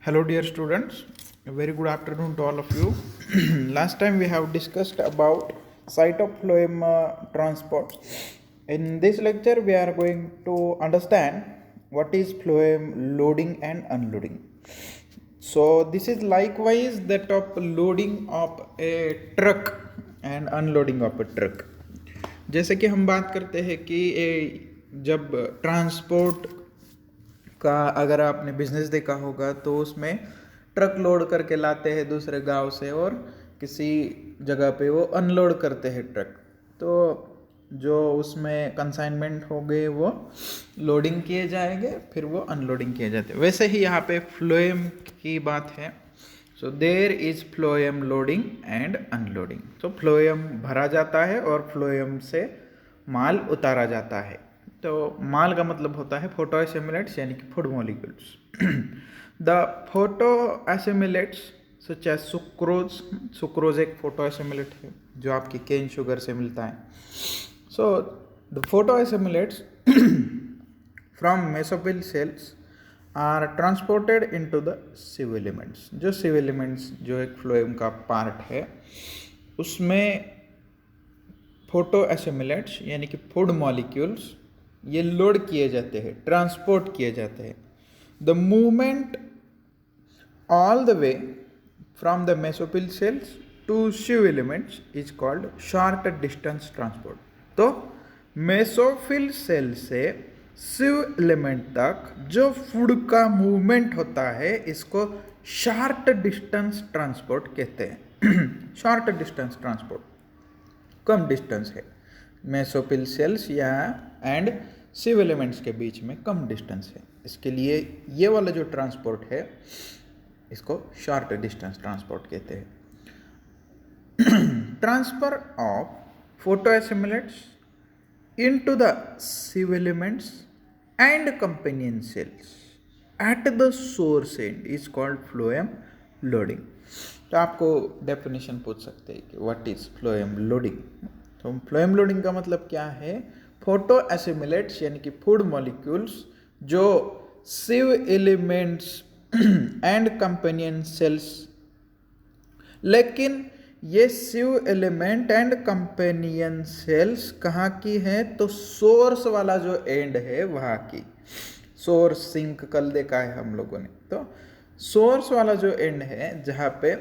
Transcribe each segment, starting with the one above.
Hello, dear students. A very good afternoon to all of you. Last time we have discussed about site of phloem transport. In this lecture, we are going to understand what is phloem loading and unloading. So this is likewise that of loading of a truck and unloading of a truck. जैसे कि हम बात करते हैं कि जब transport का अगर आपने बिजनेस देखा होगा तो उसमें ट्रक लोड करके लाते हैं दूसरे गांव से और किसी जगह पे वो अनलोड करते हैं ट्रक। तो जो उसमें कंसाइनमेंट हो गए वो लोडिंग किए जाएंगे, फिर वो अनलोडिंग किए जाते हैं। वैसे ही यहाँ पे फ्लोएम की बात है। So there is phloem loading and unloading. तो फ्लोएम भरा जाता है और फ्लोएम से माल उतारा जाता है। तो माल का मतलब होता है फोटो एसिमुलेट्स यानी कि food molecules. The photo assimilates such as sucrose. Sucrose एक फोटो एसिमुलेट है जो आपकी केन शुगर से मिलता है। So the photo assimilates from mesophyll cells are transported into the sieve elements. जो सिव एलिमेंट्स जो एक फ्लोएम का पार्ट है उसमें फोटो एसिमुलेट्स यानी कि फूड मॉलिक्यूल्स ये लोड किए जाते हैं, ट्रांसपोर्ट किए जाते हैं। The movement all the way from the mesophyll cells to sieve elements is called short distance transport. तो मेसोफिल सेल से सिव एलिमेंट तक जो फूड का मूवमेंट होता है इसको शॉर्ट डिस्टेंस ट्रांसपोर्ट कहते हैं। शॉर्ट डिस्टेंस ट्रांसपोर्ट कम डिस्टेंस है, मेसोफिल सेल्स या एंड सिव एलिमेंट्स के बीच में कम डिस्टेंस है, इसके लिए ये वाला जो ट्रांसपोर्ट है इसको शॉर्ट डिस्टेंस ट्रांसपोर्ट कहते हैं। Transfer of photo assimilates into the sieve elements and companion cells at the source end is called phloem loading. तो आपको डेफिनेशन पूछ सकते हैं कि व्हाट इज फ्लोएम लोडिंग। तो फ्लोएम लोडिंग का मतलब क्या है? फोटो एसिमुलेट्स यानी कि फूड मॉलिक्यूल्स जो sieve elements and companion sales, लेकिन ये सिव एलिमेंट एंड कंपेनियन सेल्स कहाँ की है? तो सोर्स वाला जो एंड है वहाँ की। सोर्स सिंक कल देखा है हम लोगों ने। तो सोर्स वाला जो एंड है जहाँ पे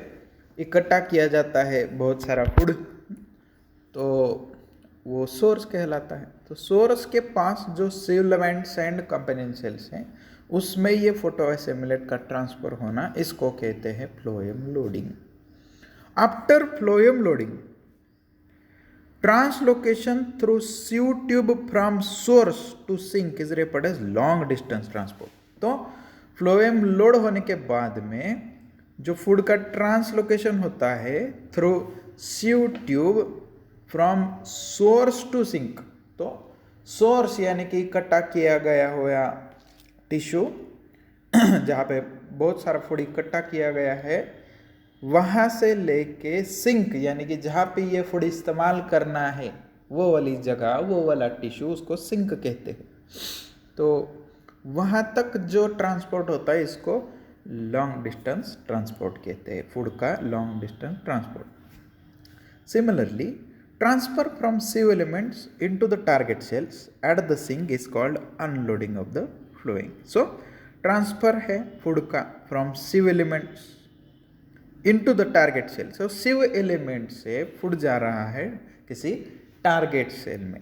इकट्ठा किया जाता है बहुत सारा फूड, तो वो सोर्स कहलाता है। तो सोर्स के पास जो sieve elements and companion sales हैं उसमें ये फोटो एसिमुलेट का ट्रांसफर होना, इसको कहते हैं phloem loading. After phloem loading translocation through sieve tube from source to sink is referred as long distance transport. तो फ्लोएम लोड होने के बाद में जो फूड का ट्रांसलोकेशन होता है through sieve tube from source to sink. तो सोर्स यानी कि इकट्ठा किया गया हुआ टिश्यू जहाँ पे बहुत सारा फूड इकट्ठा किया गया है, वहाँ से लेके सिंक यानी कि जहाँ पे ये फूड इस्तेमाल करना है वो वाली जगह, वो वाला टिश्यू, उसको सिंक कहते हैं। तो वहाँ तक जो ट्रांसपोर्ट होता है इसको लॉन्ग डिस्टेंस ट्रांसपोर्ट कहते हैं, फूड का long distance transport. Similarly transfer from sieve elements into the target cells at the sink is called unloading of the phloem. So transfer है फूड का from sieve elements into the target cell. So sieve element से food जा रहा है किसी target cell में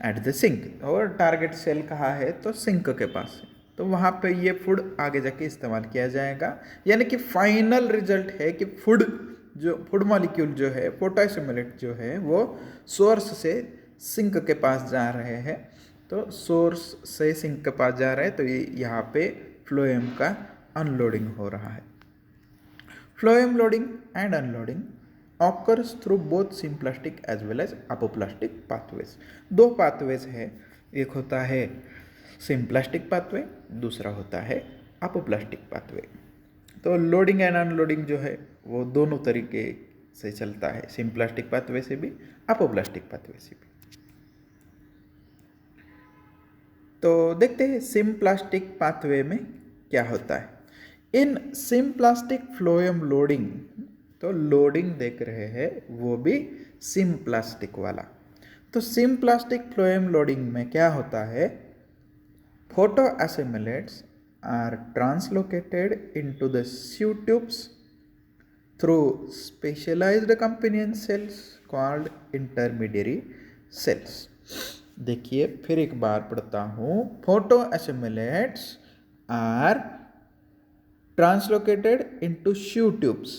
at the sink, और target cell कहाँ है? तो सिंक के पास है। तो वहाँ पे ये फूड आगे जाके इस्तेमाल किया जाएगा, यानी कि फाइनल रिजल्ट है कि फूड मॉलिक्यूल जो है, फोटो एसिमुलेट जो है, वो सोर्स से सिंक के पास जा रहे हैं। तो सोर्स से सिंक के पास जा रहे हैं, तो ये यहाँ पे फ्लोएम का अनलोडिंग हो रहा है। Phloem loading and unloading occurs through both symplastic as well as apoplastic pathways। दो पाथवेज है, एक होता है सिम्प्लास्टिक पाथवे, दूसरा होता है अपोप्लास्टिक पाथवे। तो लोडिंग एंड अनलोडिंग जो है वो दोनों तरीके से चलता है, सिम्प्लास्टिक पाथवे से भी, अपोप्लास्टिक पाथवे से भी। तो देखते हैं सिम्प्लास्टिक पाथवे में क्या होता है। इन सिम्प्लास्टिक फ्लोएम लोडिंग, तो लोडिंग देख रहे हैं वो भी सिम्प्लास्टिक वाला। तो सिम्प्लास्टिक फ्लोएम लोडिंग में क्या होता है, photo assimilates are translocated into the sieve tubes through specialized companion cells called intermediary cells। देखिए फिर एक बार पढ़ता हूँ, photo assimilates are translocated into sieve tubes.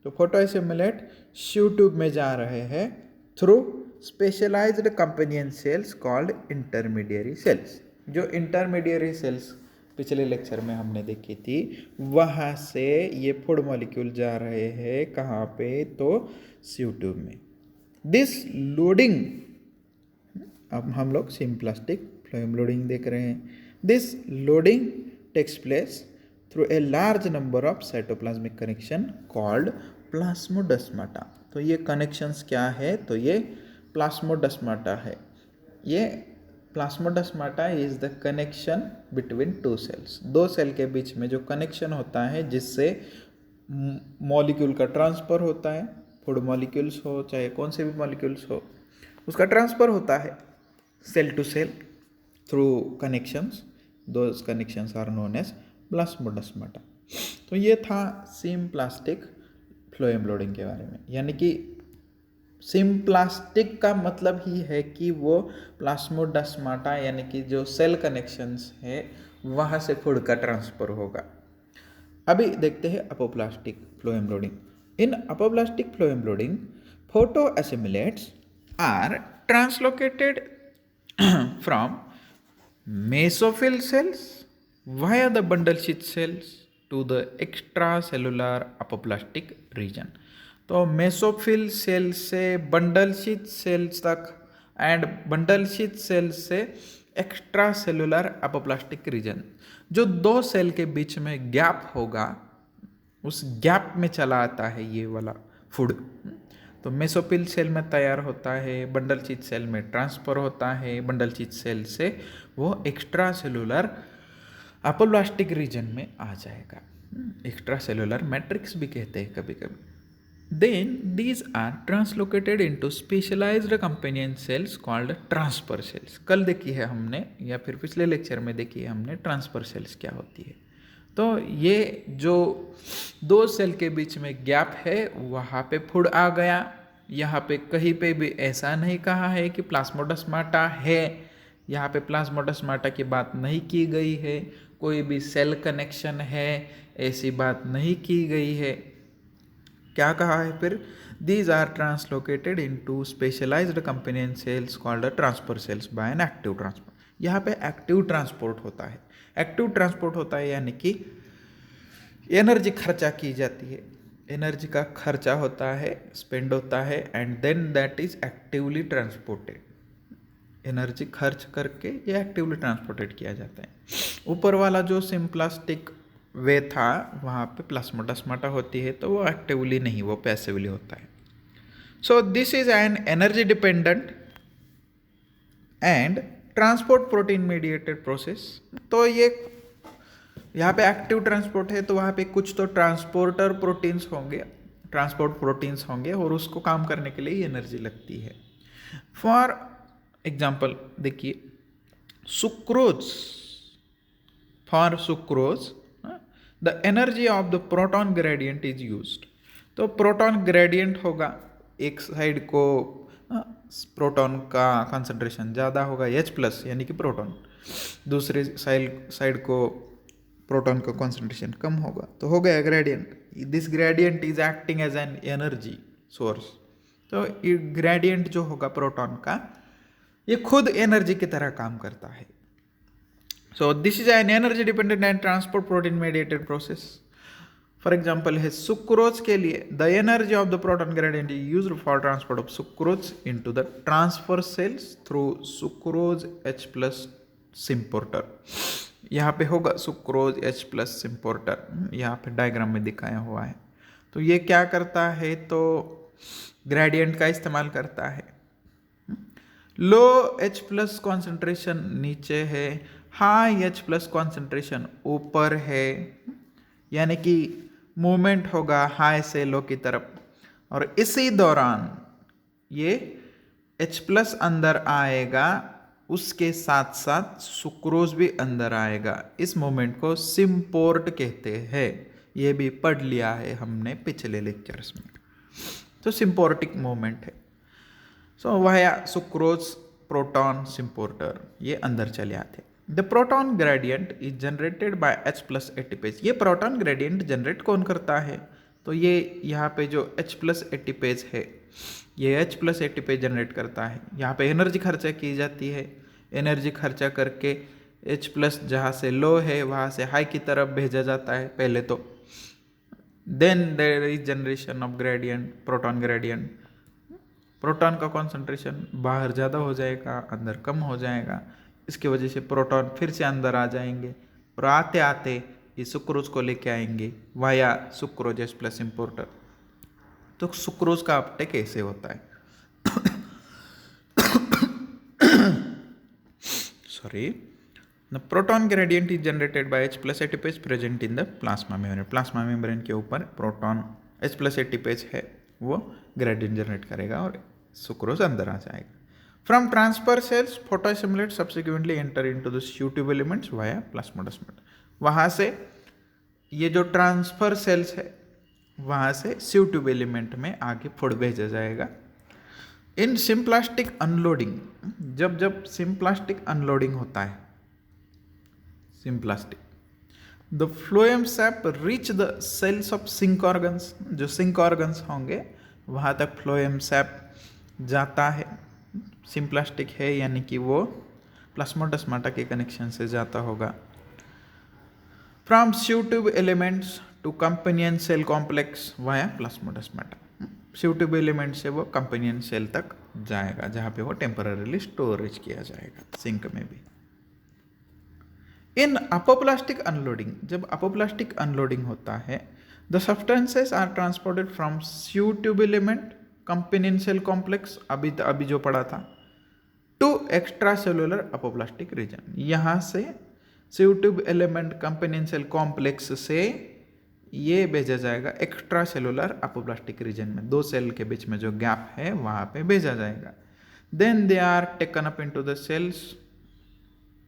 तो फोटो एसिमुलेट शू ट्यूब में जा रहे हैं through specialised companion cells called intermediary cells. जो इंटरमीडियरी सेल्स पिछले लेक्चर में हमने देखी थी, वहाँ से ये फूड मॉलिक्यूल जा रहे हैं कहाँ पे, तो शू ट्यूब में। दिस लोडिंग, अब हम लोग सिम्प्लास्टिक फ्लोएम लोडिंग देख रहे हैं। This loading takes place through a large number of cytoplasmic connection called plasmodesmata. तो ये कनेक्शंस क्या है, तो ये प्लास्मोडेस्माटा है। ये plasmodesmata is the connection between two cells. दो सेल के बीच में जो कनेक्शन होता है जिससे मॉलिक्यूल का ट्रांसफर होता है, फूड मॉलिक्यूल्स हो चाहे कौन से भी मॉलिक्यूल्स हो, उसका ट्रांसफर होता है cell to cell through connections. Those connections are known as plasmodesmata. तो ये था सिम्प्लास्टिक फ्लोएम लोडिंग के बारे में। यानी कि सिम्प्लास्टिक का मतलब ही है कि वो प्लास्मोडेस्माटा यानी कि जो सेल कनेक्शंस है वहाँ से फूड का ट्रांसफर होगा। अभी देखते हैं apoplastic phloem loading. In apoplastic phloem loading, photo assimilates are translocated from mesophyll cells via the bundle sheath cells to the extracellular apoplastic region। तो मेसोफिल सेल से बंडल शीथ सेल्स तक and bundle sheath cell से extra cellular apoplastic reason, जो दो cell के बीच में gap होगा उस गैप में चला आता है ये वाला फूड। तो मेसोफिल सेल में तैयार होता है, बंडल शीथ सेल में ट्रांसफर होता है, बंडल शीथ सेल से वो एक्स्ट्रा सेलुलर अपोप्लास्टिक रीजन में आ जाएगा। एक्स्ट्रा सेलुलर मैट्रिक्स भी कहते हैं कभी कभी। Then these are translocated into specialized companion cells called transfer cells. कल देखी है हमने या फिर पिछले लेक्चर में देखी है हमने ट्रांसफर सेल्स क्या होती है। तो ये जो दो सेल के बीच में गैप है वहाँ पे फूड आ गया। यहाँ पे कहीं पे भी ऐसा नहीं कहा है कि प्लास्मोडेस्माटा है, यहाँ पे प्लास्मोडेस्माटा की बात नहीं की गई है, कोई भी सेल कनेक्शन है ऐसी बात नहीं की गई है। क्या कहा है फिर, these are translocated into specialized companion cells called transfer cells by an active transport. यहाँ पे एक्टिव ट्रांसपोर्ट होता है। एक्टिव ट्रांसपोर्ट होता है यानी कि एनर्जी खर्चा की जाती है, एनर्जी का खर्चा होता है, स्पेंड होता है and then that is actively transported. Energy खर्च करके ये एक्टिवली ट्रांसपोर्टेड किया जाता है। ऊपर वाला जो सिम्प्लास्टिक वे था वहाँ पे प्लास्मोडेस्माटा होती है, तो वो एक्टिवली नहीं, वो पैसिवली होता है। So this is an energy dependent and transport protein mediated process. तो ये यहाँ पे एक्टिव ट्रांसपोर्ट है तो वहाँ पे कुछ तो ट्रांसपोर्टर प्रोटीन्स होंगे, ट्रांसपोर्ट प्रोटीन्स होंगे और उसको काम करने के लिए एनर्जी लगती है। फॉर एग्जाम्पल देखिए, sucrose, for sucrose the energy of the proton gradient is used. तो प्रोटॉन ग्रेडियंट होगा, एक साइड को प्रोटॉन का कंसंट्रेशन ज़्यादा होगा H+ यानी कि प्रोटॉन, दूसरे साइड को प्रोटॉन का कंसंट्रेशन कम होगा, तो हो गया gradient. This gradient is acting as an energy source. तो ये ग्रेडियंट जो होगा प्रोटॉन का, ये खुद एनर्जी की तरह काम करता है। So this is an energy dependent and transport protein mediated process. For example है सुक्रोज के लिए, the energy of the proton gradient is used for transport of sucrose into the transfer cells through sucrose H+ symporter. यहाँ पे होगा sucrose H+ symporter, यहाँ पे diagram में दिखाया हुआ है। तो ये क्या करता है, तो ग्रेडियंट का इस्तेमाल करता है। लो H+ कॉन्सेंट्रेशन नीचे है, हाई H+ कॉन्सेंट्रेशन ऊपर है। यानी कि मूवमेंट होगा हाई से लो की तरफ, और इसी दौरान ये H+ अंदर आएगा, उसके साथ साथ सुक्रोज भी अंदर आएगा। इस मोमेंट को सिम्पोर्ट कहते हैं, ये भी पढ़ लिया है हमने पिछले लेक्चर्स में। तो सिम्पोर्टिक मोमेंट है। सो वाया सुक्रोज प्रोटॉन सिम्पोर्टर ये अंदर चले आते। The proton gradient is generated by H+ ATPase. ये प्रोटॉन ग्रेडियंट जनरेट कौन करता है? तो ये यहाँ पे जो H+ एटीपेज है, ये H+ एटीपेज जनरेट करता है। यहाँ पे एनर्जी खर्चा की जाती है, एनर्जी खर्चा करके H+ जहाँ से लो है वहाँ से हाई की तरफ भेजा जाता है पहले तो। Then there is generation of gradient, proton gradient. Proton का कॉन्सेंट्रेशन बाहर ज़्यादा हो जाएगा, अंदर कम हो जाएगा। इसकी वजह से प्रोटॉन फिर से अंदर आ जाएंगे और आते आते ये सुक्रोज को लेके आएंगे वाया सुक्रोज H+ इम्पोर्टर। तो सुक्रोज का अपटेक कैसे होता है? Sorry, the proton gradient is generated by H+ ATPase present in the plasma membrane. Plasma membrane के ऊपर प्रोटॉन H+ एटीपेज है, वो ग्रेडियंट जनरेट करेगा और सुक्रोज अंदर आ जाएगा। From transfer cells photoassimilate subsequently enter into the sieve tube elements via plasmodesmata. वहाँ से ये जो ट्रांसफर सेल्स है वहाँ से स्यू ट्यूब एलिमेंट में आगे फूड भेजा जाएगा। इन सिम्प्लास्टिक अनलोडिंग, जब जब सिम्प्लास्टिक अनलोडिंग होता है, symplastic, the phloem sap reach the cells of sink organs. जो सिंक ऑर्गन्स होंगे वहाँ तक फ्लोएम सैप जाता है। सिम्प्लास्टिक है यानी कि वो प्लाज्मोडेस्माटा के कनेक्शन से जाता होगा। From sieve tube elements to companion cell complex via plasmodesmata. Sieve tube element से वो कंपेनियन सेल तक जाएगा जहाँ पे वो टेम्पररीली स्टोरेज किया जाएगा, सिंक में भी। इन अपोप्लास्टिक अनलोडिंग, जब अपोप्लास्टिक अनलोडिंग होता है, the substances are transported from sieve tube element companion cell complex, अभी जो पढ़ा था, to extra cellular apoplastic region. यहाँ से sieve tube element companion cell complex से ये भेजा जाएगा एक्स्ट्रा सेलुलर अपोप्लास्टिक रीजन में, दो सेल के बीच में जो गैप है वहाँ पे भेजा जाएगा। Then they are taken up into the cells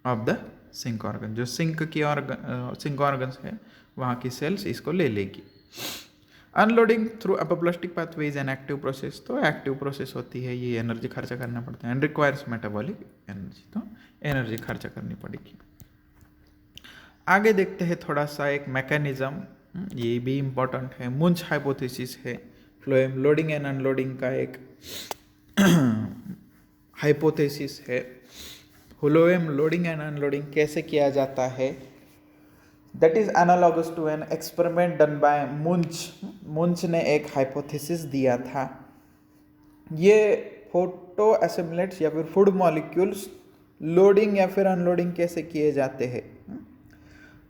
of the sink organ. जो सिंक ऑर्गन्स है वहाँ की सेल्स इसको ले लेगी। Unloading through apoplastic pathway is an active process. तो एक्टिव प्रोसेस होती है, ये एनर्जी खर्चा करना पड़ता है एंड रिक्वायर्स मेटाबॉलिक एनर्जी, तो एनर्जी खर्चा करनी पड़ेगी। आगे देखते हैं थोड़ा सा एक मैकेनिज्म, ये भी इम्पोर्टेंट है, मुंच हाइपोथेसिस है, फ्लोएम लोडिंग एंड अनलोडिंग का एक हाइपोथेसिस है। फ्लोएम लोडिंग एंड अनलोडिंग कैसे किया जाता है? That is analogous to an experiment done by Munch. Munch ने एक हाइपोथेसिस दिया था। ये फोटो असेम्बलेट्स या फिर फूड मॉलिक्यूल्स लोडिंग या फिर अनलोडिंग कैसे किए जाते हैं।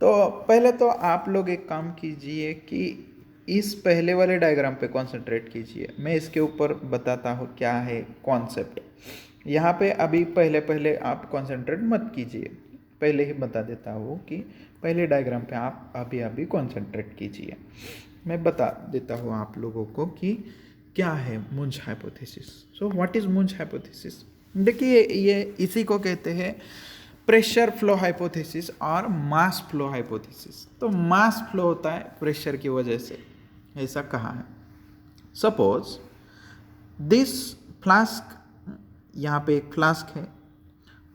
तो पहले तो आप लोग एक काम कीजिए कि इस पहले वाले डायग्राम पे कंसंट्रेट कीजिए, मैं इसके ऊपर बताता हूँ क्या है कॉन्सेप्ट। यहाँ पे अभी पहले आप कंसंट्रेट मत कीजिए, पहले ही बता देता हूँ कि पहले डायग्राम पे आप अभी कंसंट्रेट कीजिए। मैं बता देता हूँ आप लोगों को कि क्या है Munch hypothesis. So what is Munch hypothesis? देखिए ये इसी को कहते हैं प्रेशर फ्लो हाइपोथेसिस और मास फ्लो हाइपोथेसिस। तो मास फ्लो होता है प्रेशर की वजह से, ऐसा कहा है। सपोज दिस फ्लास्क, यहाँ पे एक फ्लास्क है,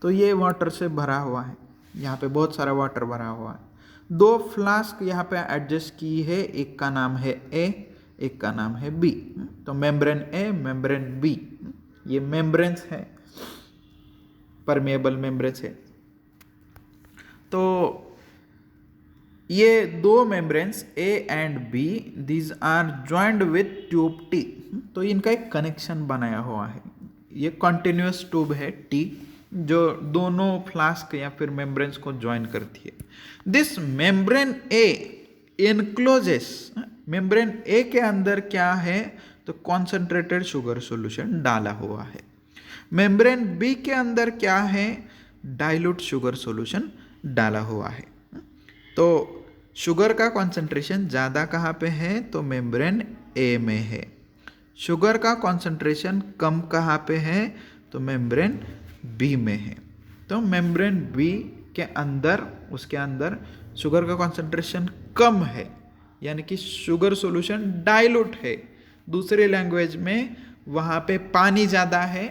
तो ये वाटर से भरा हुआ है, यहाँ पे बहुत सारा वाटर भरा हुआ है। दो फ्लास्क यहाँ पे एडजस्ट की है, एक का नाम है ए, एक का नाम है बी। तो मेम्ब्रेन ए, मेम्ब्रेन बी, ये मेम्ब्रेन्स है, परमेएबल मेम्ब्रेन्स है। तो ये दो membranes A and B, these are joined with tube T. तो इनका एक कनेक्शन बनाया हुआ है, ये कॉन्टिन्यूस ट्यूब है टी, जो दोनों फ्लास्क या फिर मेम्ब्रेन्स को ज्वाइन करती है। This membrane A इनक्लोजेस, membrane A के अंदर क्या है? तो कॉन्सेंट्रेटेड शुगर सॉल्यूशन डाला हुआ है। मेम्ब्रेन बी के अंदर क्या है? डाइल्यूट शुगर सॉल्यूशन डाला हुआ है। तो शुगर का कॉन्सेंट्रेशन ज़्यादा कहाँ पे है? तो मेम्ब्रेन ए में है। शुगर का कॉन्सेंट्रेशन कम कहाँ पे है? तो मेम्ब्रेन बी में है। तो मेम्ब्रेन बी के अंदर, उसके अंदर शुगर का कॉन्सेंट्रेशन कम है, यानी कि शुगर सॉल्यूशन डाइल्यूट है। दूसरी लैंग्वेज में वहाँ पे पानी ज़्यादा है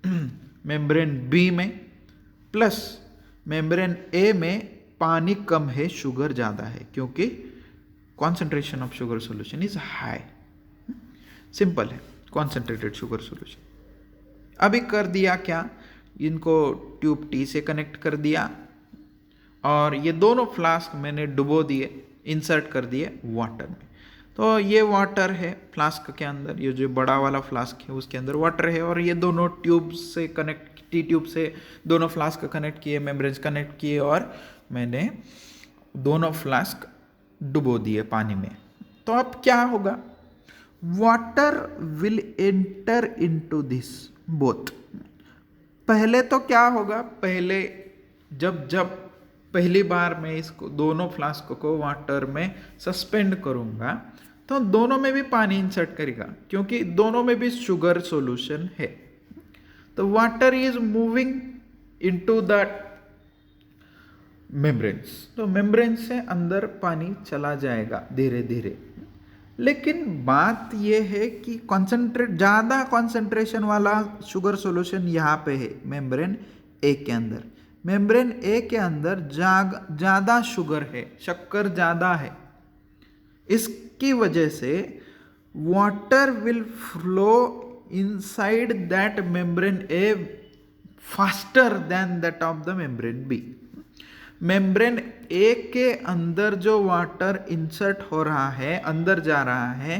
मेम्ब्रेन बी में, प्लस मेम्ब्रेन ए में पानी कम है, शुगर ज़्यादा है, क्योंकि concentration of sugar solution is high. Simple है, कॉन्सेंट्रेटेड शुगर सॉल्यूशन। अभी कर दिया क्या, इनको ट्यूब टी से कनेक्ट कर दिया और ये दोनों फ्लास्क मैंने डुबो दिए, इंसर्ट कर दिए वाटर में। तो ये वाटर है फ्लास्क के अंदर, ये जो बड़ा वाला फ्लास्क है उसके अंदर वाटर है, और ये दोनों ट्यूब से कनेक्ट, टी ट्यूब से दोनों फ्लास्क कनेक्ट किए, मेम्ब्रेन्स कनेक्ट किए, और मैंने दोनों फ्लास्क डुबो दिए पानी में। तो अब क्या होगा? Water will enter into this both. पहले तो क्या होगा, पहले जब पहली बार मैं इसको दोनों फ्लास्क को वाटर में सस्पेंड करूंगा तो दोनों में भी पानी इंसर्ट करेगा, क्योंकि दोनों में भी शुगर सॉल्यूशन है। तो water is moving into the membranes, तो मेम्ब्रेन से अंदर पानी चला जाएगा धीरे धीरे। लेकिन बात यह है कि ज़्यादा कॉन्सेंट्रेशन वाला शुगर सॉल्यूशन यहाँ पे है मेम्ब्रेन ए के अंदर। मेम्ब्रेन ए के अंदर ज़्यादा शुगर है, शक्कर ज़्यादा है। इसकी वजह से water will flow inside that membrane A faster than that of the membrane B. Membrane A के अंदर जो वाटर इंसर्ट हो रहा है, अंदर जा रहा है,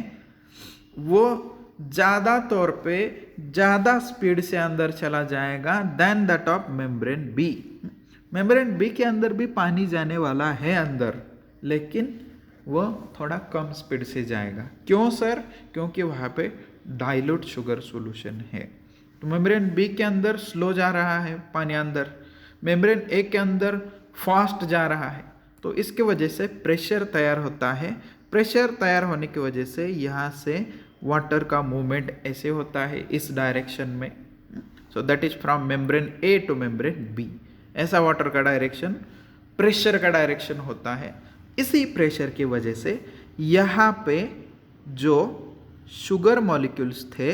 वो ज़्यादा तौर पे ज़्यादा स्पीड से अंदर चला जाएगा then that of membrane B. Membrane B के अंदर भी पानी जाने वाला है अंदर, लेकिन वो थोड़ा कम स्पीड से जाएगा। क्यों सर? क्योंकि वहाँ पे डाइल्यूट शुगर सॉल्यूशन है। तो मेम्ब्रेन बी के अंदर स्लो जा रहा है पानी अंदर, मेम्ब्रेन ए के अंदर फास्ट जा रहा है। तो इसके वजह से प्रेशर तैयार होता है। प्रेशर तैयार होने की वजह से यहाँ से वाटर का मूवमेंट ऐसे होता है इस डायरेक्शन में। So that is from membrane A to membrane B. ऐसा वाटर का डायरेक्शन प्रेशर का डायरेक्शन होता है। इसी प्रेशर की वजह से यहाँ पे जो शुगर मॉलिक्यूल्स थे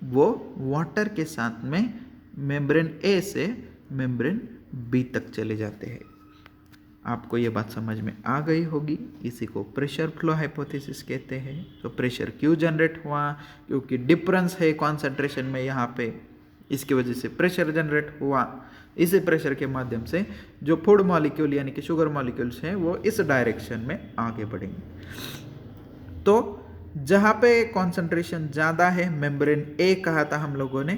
वो वाटर के साथ में मेम्ब्रेन ए से मेम्ब्रेन बी तक चले जाते हैं। आपको ये बात समझ में आ गई होगी। इसी को प्रेशर फ्लो हाइपोथेसिस कहते हैं। तो प्रेशर क्यों जनरेट हुआ? क्योंकि डिफरेंस है कॉन्सेंट्रेशन में यहाँ पे, इसकी वजह से प्रेशर जनरेट हुआ। इसी प्रेशर के माध्यम से जो फूड मॉलिक्यूल यानी कि शुगर मॉलिक्यूल्स हैं वो इस डायरेक्शन में आगे बढ़ेंगे। तो जहाँ पे कॉन्सेंट्रेशन ज़्यादा है, मेम्ब्रेन ए कहा था हम लोगों ने,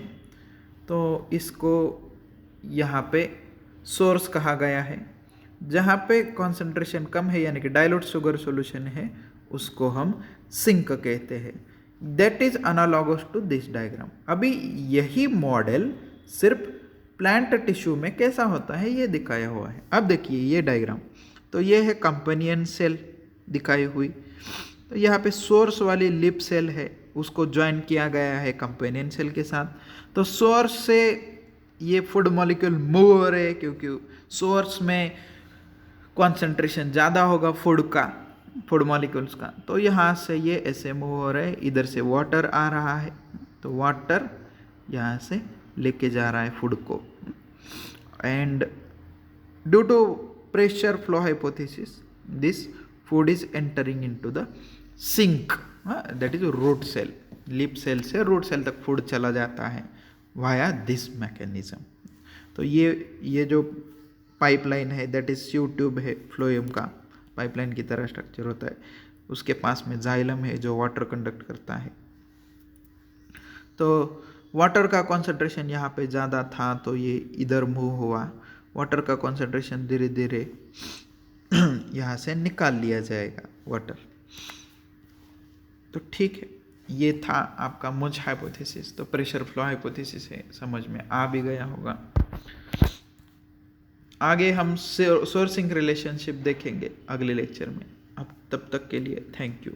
तो इसको यहाँ पे सोर्स कहा गया है। जहाँ पे कॉन्सेंट्रेशन कम है यानी कि डाइल्यूट शुगर सॉल्यूशन है, उसको हम सिंक कहते हैं। That is analogous to this diagram. अभी यही मॉडल सिर्फ प्लांट टिश्यू में कैसा होता है ये दिखाया हुआ है। अब देखिए ये डायग्राम, तो ये है कंपेनियन सेल दिखाई हुई, तो यहाँ पे सोर्स वाली लिप सेल है, उसको ज्वाइन किया गया है कंपेनियन सेल के साथ। तो सोर्स से ये फूड मॉलिक्यूल मूव हो रहे हैं, क्योंकि सोर्स में कॉन्सेंट्रेशन ज़्यादा होगा फूड मॉलिक्यूल्स का। तो यहाँ से ये ऐसे मूव हो रहे हैं, इधर से वाटर आ रहा है, तो वाटर यहाँ से लेके जा रहा है फूड को। And due to pressure flow hypothesis this food is entering into the sink, that is root cell. Leaf cell से रूट सेल तक फूड चला जाता है वाया दिस मैकेनिज्म। तो ये जो पाइपलाइन है दैट इज स्यू ट्यूब है, फ्लोएम का पाइपलाइन की तरह स्ट्रक्चर होता है। उसके पास में जाइलम है जो वाटर कंडक्ट करता है। तो वाटर का कॉन्सेंट्रेशन यहाँ पे ज़्यादा था तो ये इधर मूव हुआ। वाटर का कॉन्सेंट्रेशन धीरे धीरे यहाँ से निकाल लिया जाएगा वाटर। तो ठीक है, ये था आपका मुझ हाइपोथेसिस। तो प्रेशर फ्लो हाइपोथेसिस है, समझ में आ भी गया होगा। आगे हम सोर्सिंग रिलेशनशिप देखेंगे अगले लेक्चर में। अब तब तक के लिए थैंक यू।